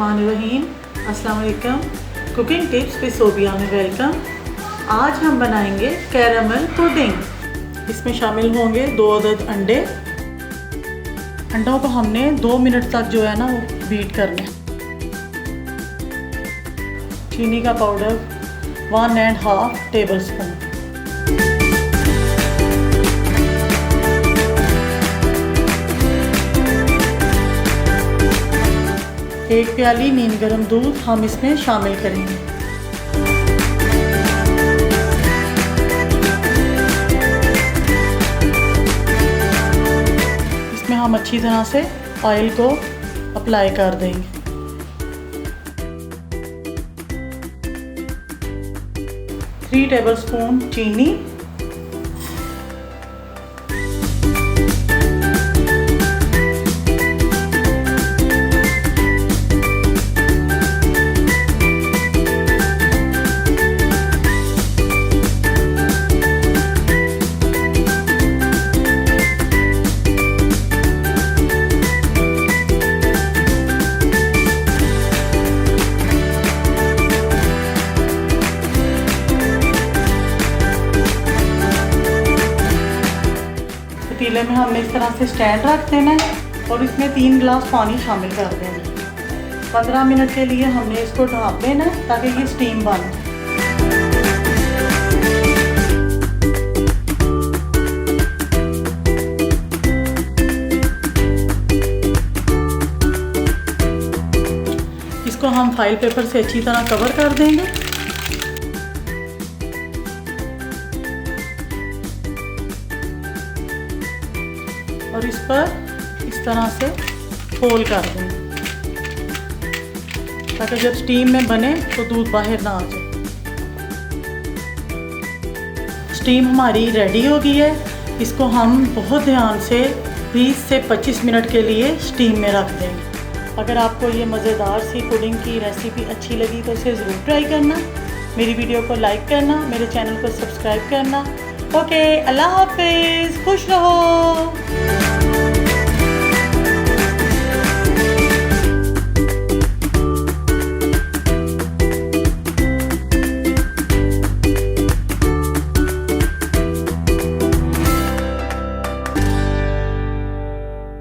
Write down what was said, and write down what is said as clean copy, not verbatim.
बिस्मिल्लाहिर्रहमानिर्रहीम। अस्सलाम-ओ-अलैकुम। Cooking tips पे सोबिया में वेलकम। आज हम बनाएंगे कैरामल पुडिंग। इसमें शामिल होंगे 2 अदद अंडे। अंडों को हमने 2 मिनट तक जो है ना वो बीट करना है। चीनी का पाउडर 1.5 टेबल स्पून। एक प्याली नीम गर्म दूध हम इसमें शामिल करेंगे। इसमें हम अच्छी तरह से ऑयल को अप्लाई कर देंगे। थ्री टेबल स्पून चीनी, पतीले में हमने इस तरह से स्टैंड रख देना है और इसमें 3 गिलास पानी शामिल कर देना। 15 मिनट के लिए हमने इसको ढाँप देना है ताकि ये स्टीम बने। इसको हम फाइल पेपर से अच्छी तरह कवर कर देंगे। और इस पर इस तरह से होल कर दें ताकि जब स्टीम में बने तो दूध बाहर ना आ जाए। स्टीम हमारी रेडी हो गई है। इसको हम बहुत ध्यान से 20 से 25 मिनट के लिए स्टीम में रख देंगे। अगर आपको ये मज़ेदार सी पुडिंग की रेसिपी अच्छी लगी तो इसे ज़रूर ट्राई करना। मेरी वीडियो को लाइक करना, मेरे चैनल को सब्सक्राइब करना। ओके, अल्लाह हाफिज़, खुश रहो।